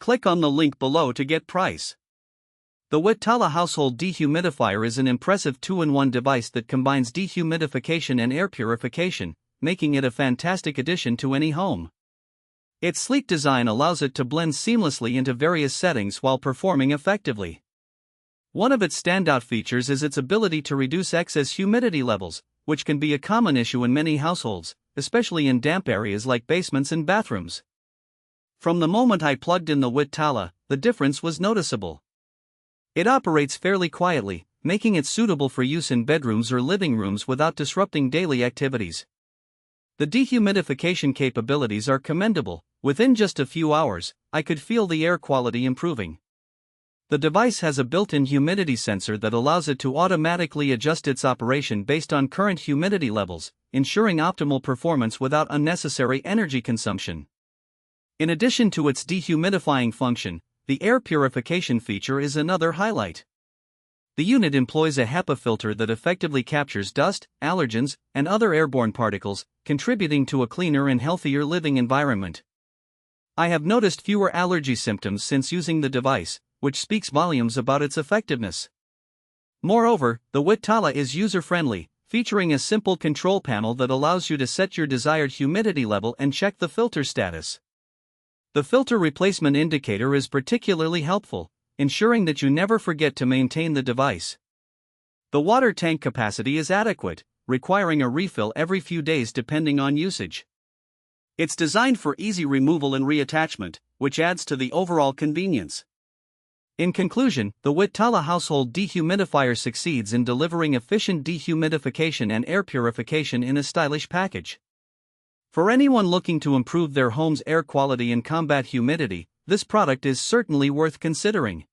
Click on the link below to get price. The Wit-Talla Household Dehumidifier is an impressive 2-in-1 device that combines dehumidification and air purification, making it a fantastic addition to any home. Its sleek design allows it to blend seamlessly into various settings while performing effectively. One of its standout features is its ability to reduce excess humidity levels, which can be a common issue in many households, especially in damp areas like basements and bathrooms. From the moment I plugged in the Wit-Talla, the difference was noticeable. It operates fairly quietly, making it suitable for use in bedrooms or living rooms without disrupting daily activities. The dehumidification capabilities are commendable. Within just a few hours, I could feel the air quality improving. The device has a built-in humidity sensor that allows it to automatically adjust its operation based on current humidity levels, ensuring optimal performance without unnecessary energy consumption. In addition to its dehumidifying function, the air purification feature is another highlight. The unit employs a HEPA filter that effectively captures dust, allergens, and other airborne particles, contributing to a cleaner and healthier living environment. I have noticed fewer allergy symptoms since using the device, which speaks volumes about its effectiveness. Moreover, the Wit-Talla is user-friendly, featuring a simple control panel that allows you to set your desired humidity level and check the filter status. The filter replacement indicator is particularly helpful, ensuring that you never forget to maintain the device. The water tank capacity is adequate, requiring a refill every few days depending on usage. It's designed for easy removal and reattachment, which adds to the overall convenience. In conclusion, the Wit-Talla Household Dehumidifier succeeds in delivering efficient dehumidification and air purification in a stylish package. For anyone looking to improve their home's air quality and combat humidity, this product is certainly worth considering.